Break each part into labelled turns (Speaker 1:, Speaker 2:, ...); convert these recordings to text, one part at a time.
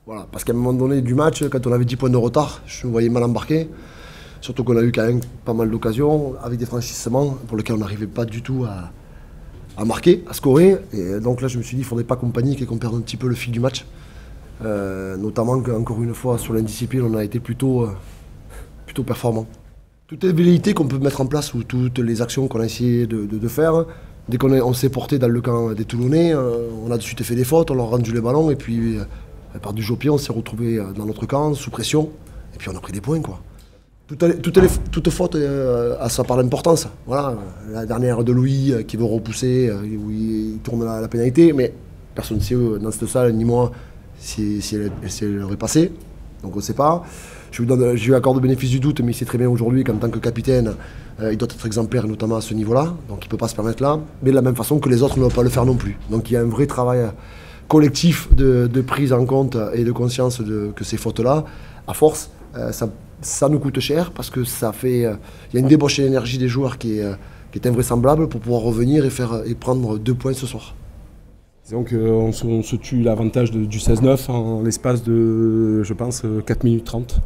Speaker 1: Voilà, parce qu'à un moment donné du match, quand on avait 10 points de retard, je me voyais mal embarqué. Surtout qu'on a eu quand même pas mal d'occasions avec des franchissements pour lesquels on n'arrivait pas du tout à marquer, à scorer. Et donc là, je me suis dit, il ne faudrait pas qu'on panique et qu'on perde un petit peu le fil du match. Notamment qu'encore une fois, sur l'indiscipline, on a été plutôt performant. Toutes les velléités qu'on peut mettre en place ou toutes les actions qu'on a essayé de faire, dès qu'on s'est porté dans le camp des Toulonnais, on a de suite fait des fautes, on leur a rendu les ballons et puis par du jeu au pied, on s'est retrouvé dans notre camp, sous pression, et puis on a pris des points, quoi. Toute faute a sa part d'importance. Voilà, la dernière de Louis qui veut repousser, où il tourne la pénalité, mais personne ne sait dans cette salle, ni moi, si elle aurait passé. Donc on ne sait pas. Je lui accorde le bénéfice du doute, mais il sait très bien aujourd'hui qu'en tant que capitaine, il doit être exemplaire, notamment à ce niveau-là. Donc il ne peut pas se permettre là. Mais de la même façon que les autres ne doivent pas le faire non plus. Donc il y a un vrai travail collectif de prise en compte et de conscience que ces fautes-là, à force, ça nous coûte cher parce que ça fait. Il y a une débauche d'énergie des joueurs qui est invraisemblable pour pouvoir revenir et prendre 2 points ce soir.
Speaker 2: Disons qu'on se tue l'avantage du 16-9 en l'espace de, je pense, 4 minutes 30.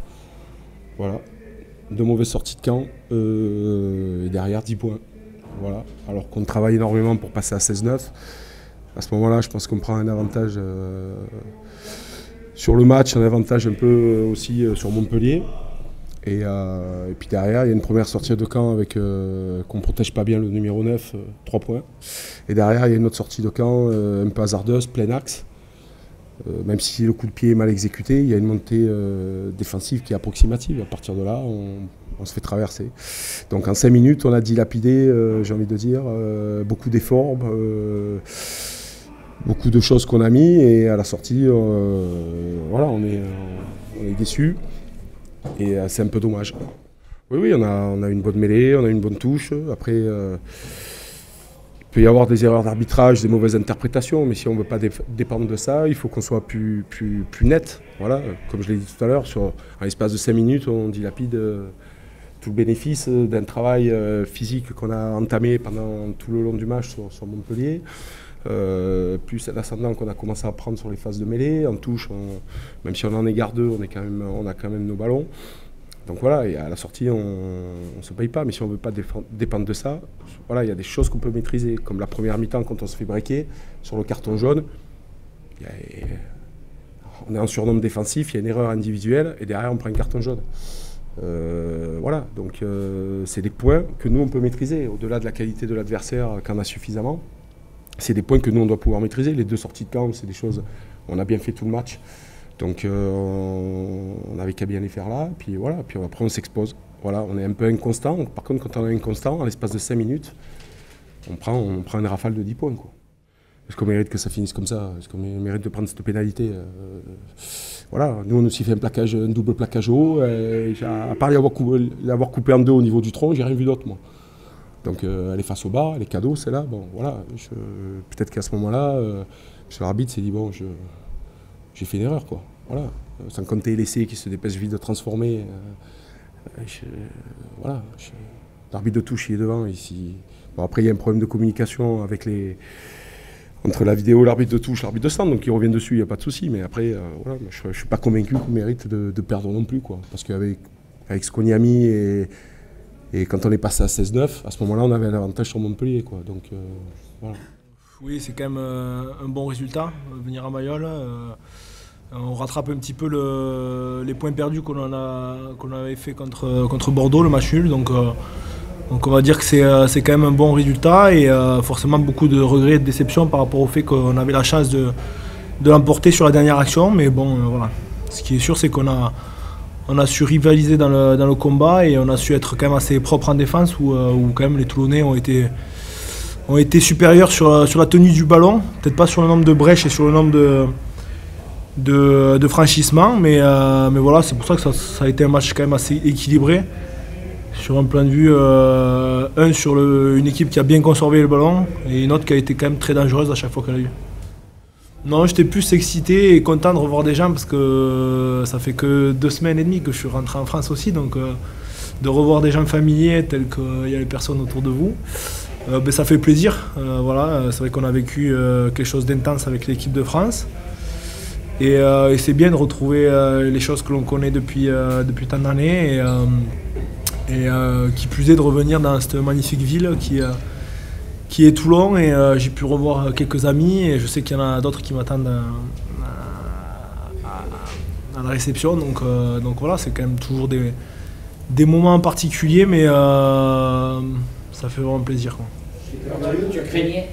Speaker 2: Voilà. 2 mauvaises sorties de camp et derrière 10 points. Voilà. Alors qu'on travaille énormément pour passer à 16-9. À ce moment-là, je pense qu'on prend un avantage sur le match, un avantage un peu aussi sur Montpellier. Et puis derrière, il y a une première sortie de camp avec qu'on ne protège pas bien le numéro 9, 3 points. Et derrière, il y a une autre sortie de camp un peu hasardeuse, plein axe. Même si le coup de pied est mal exécuté, il y a une montée défensive qui est approximative. À partir de là, on se fait traverser. Donc en 5 minutes, on a dilapidé, j'ai envie de dire, beaucoup d'efforts, beaucoup de choses qu'on a mis. Et à la sortie, voilà, on est déçus. Et c'est un peu dommage. Oui, on a une bonne mêlée, on a une bonne touche. Après, il peut y avoir des erreurs d'arbitrage, des mauvaises interprétations, mais si on ne veut pas dépendre de ça, il faut qu'on soit plus net. Voilà, comme je l'ai dit tout à l'heure, en l'espace de 5 minutes, on dilapide tout le bénéfice d'un travail physique qu'on a entamé pendant tout le long du match sur Montpellier. Plus l'ascendant qu'on a commencé à prendre sur les phases de mêlée, en touche, même si on en égare 2, on a quand même nos ballons. Donc voilà, et à la sortie, on ne se paye pas, mais si on ne veut pas dépendre de ça, voilà, il y a des choses qu'on peut maîtriser, comme la première mi-temps quand on se fait breaker sur le carton jaune. On est en surnombre défensif, il y a une erreur individuelle, et derrière on prend un carton jaune. Voilà, donc c'est des points que nous on peut maîtriser, au-delà de la qualité de l'adversaire quand on a suffisamment. C'est des points que nous on doit pouvoir maîtriser. Les 2 sorties de camp, c'est des choses, on a bien fait tout le match. Donc on n'avait qu'à bien les faire là, puis voilà, puis après on s'expose. Voilà, on est un peu inconstant. Par contre, quand on est inconstant, en l'espace de 5 minutes, on prend une rafale de 10 points, quoi. Est-ce qu'on mérite que ça finisse comme ça? Est-ce qu'on mérite de prendre cette pénalité? Voilà, nous on a aussi fait un double plaquage haut. À part l'avoir coupé en 2 au niveau du tronc, j'ai rien vu d'autre, moi. Donc elle est face au bas, elle est cadeau, c'est là. Bon, voilà. Peut-être qu'à ce moment-là, l'arbitre s'est dit bon, j'ai fait une erreur, quoi. Voilà. Sans compter l'essai qui se dépêche vite de transformer. Voilà. L'arbitre de touche il est devant ici. Bon, après il y a un problème de communication entre la vidéo, l'arbitre de touche, l'arbitre de stand, donc ils reviennent dessus, il n'y a pas de souci. Mais après, voilà, je ne suis pas convaincu qu'on mérite de perdre non plus, quoi. Parce qu'avec ce qu'on y a mis et quand on est passé à 16-9, à ce moment-là, on avait un avantage sur Montpellier, quoi. Donc, voilà.
Speaker 3: Oui, c'est quand même un bon résultat, venir à Mayol. On rattrape un petit peu les points perdus qu'on avait fait contre Bordeaux, le match nul. Donc on va dire que c'est quand même un bon résultat et forcément beaucoup de regrets et de déception par rapport au fait qu'on avait la chance de l'emporter sur la dernière action. Mais bon, voilà. Ce qui est sûr, c'est qu'on a su rivaliser dans le combat et on a su être quand même assez propre en défense où quand même les Toulonnais ont été supérieurs sur la tenue du ballon, peut-être pas sur le nombre de brèches et sur le nombre de franchissements, mais voilà, c'est pour ça que ça a été un match quand même assez équilibré. Sur un point de vue, un sur une équipe qui a bien conservé le ballon et une autre qui a été quand même très dangereuse à chaque fois qu'elle a eu. Non, j'étais plus excité et content de revoir des gens parce que ça fait que 2 semaines et demie que je suis rentré en France aussi, donc de revoir des gens familiers tels qu'il y a les personnes autour de vous, ça fait plaisir. Voilà, c'est vrai qu'on a vécu quelque chose d'intense avec l'équipe de France et c'est bien de retrouver les choses que l'on connaît depuis tant d'années et qui plus est de revenir dans cette magnifique ville qui est Toulon et j'ai pu revoir quelques amis et je sais qu'il y en a d'autres qui m'attendent à la réception, donc voilà, c'est quand même toujours des moments particuliers, mais ça fait vraiment plaisir, quoi.
Speaker 4: Tu craignais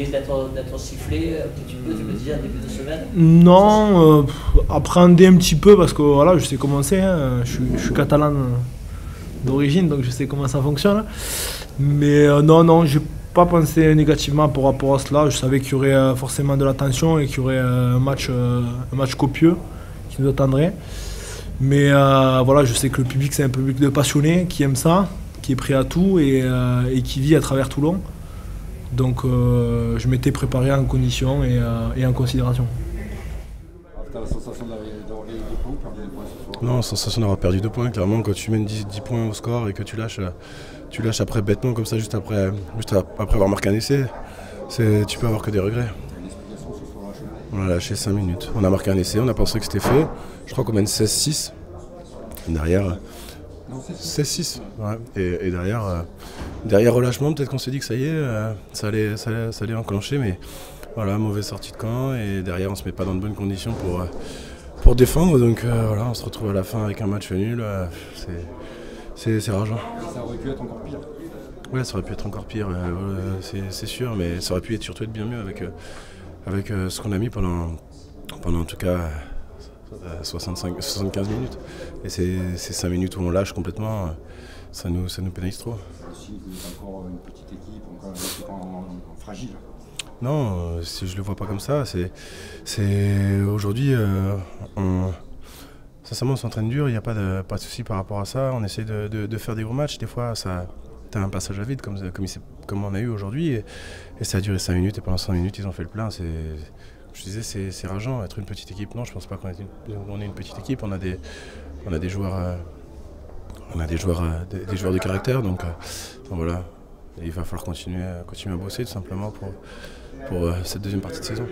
Speaker 4: d'être sifflé un petit peu, tu me disais en début de semaine?
Speaker 3: Non, appréhender un petit peu parce que voilà, je sais comment c'est, hein, je suis catalan d'origine, donc je sais comment ça fonctionne, mais non, j'ai pas pensé négativement par rapport à cela. Je savais qu'il y aurait forcément de la tension et qu'il y aurait un match copieux qui nous attendrait. Mais voilà, je sais que le public, c'est un public de passionnés qui aime ça, qui est prêt à tout et qui vit à travers Toulon. Donc je m'étais préparé en condition et en considération.
Speaker 5: Tu as la sensation d'avoir gagné 2 points ou perdu des points ce soir?
Speaker 6: Non, sensation d'avoir perdu 2 points. Clairement, quand tu mènes 10 points au score et que tu lâches après bêtement comme ça, juste après avoir marqué un essai, tu peux avoir que des regrets. On a lâché 5 minutes. On a marqué un essai, on a pensé que c'était fait. Je crois qu'on mène 16-6. Derrière, 16-6. Ouais. Et derrière relâchement, peut-être qu'on s'est dit que ça y est, ça allait enclencher, mais voilà, mauvaise sortie de camp. Et derrière, on se met pas dans de bonnes conditions pour défendre. Donc voilà, on se retrouve à la fin avec un match nul. C'est rageant.
Speaker 5: Ça aurait pu être encore pire.
Speaker 6: Ouais, ça aurait pu être encore pire, c'est sûr, mais ça aurait pu surtout être bien mieux avec ce qu'on a mis pendant en tout cas 75 minutes. Et ces 5 minutes où on lâche complètement, ça nous pénalise trop.
Speaker 5: Si vous êtes encore une petite équipe, encore une équipe fragile.
Speaker 6: Non, si je le vois pas comme ça, aujourd'hui, sincèrement, on s'entraîne dur, il n'y a pas de souci par rapport à ça. On essaie de faire des gros matchs. Des fois, t'as un passage à vide comme on a eu aujourd'hui. Et ça a duré 5 minutes et pendant 5 minutes, ils ont fait le plein. Je disais, c'est rageant. Être une petite équipe, non, je pense pas qu'on est une petite équipe. On a des joueurs, de caractère. Donc voilà, et il va falloir continuer à bosser tout simplement pour cette deuxième partie de saison.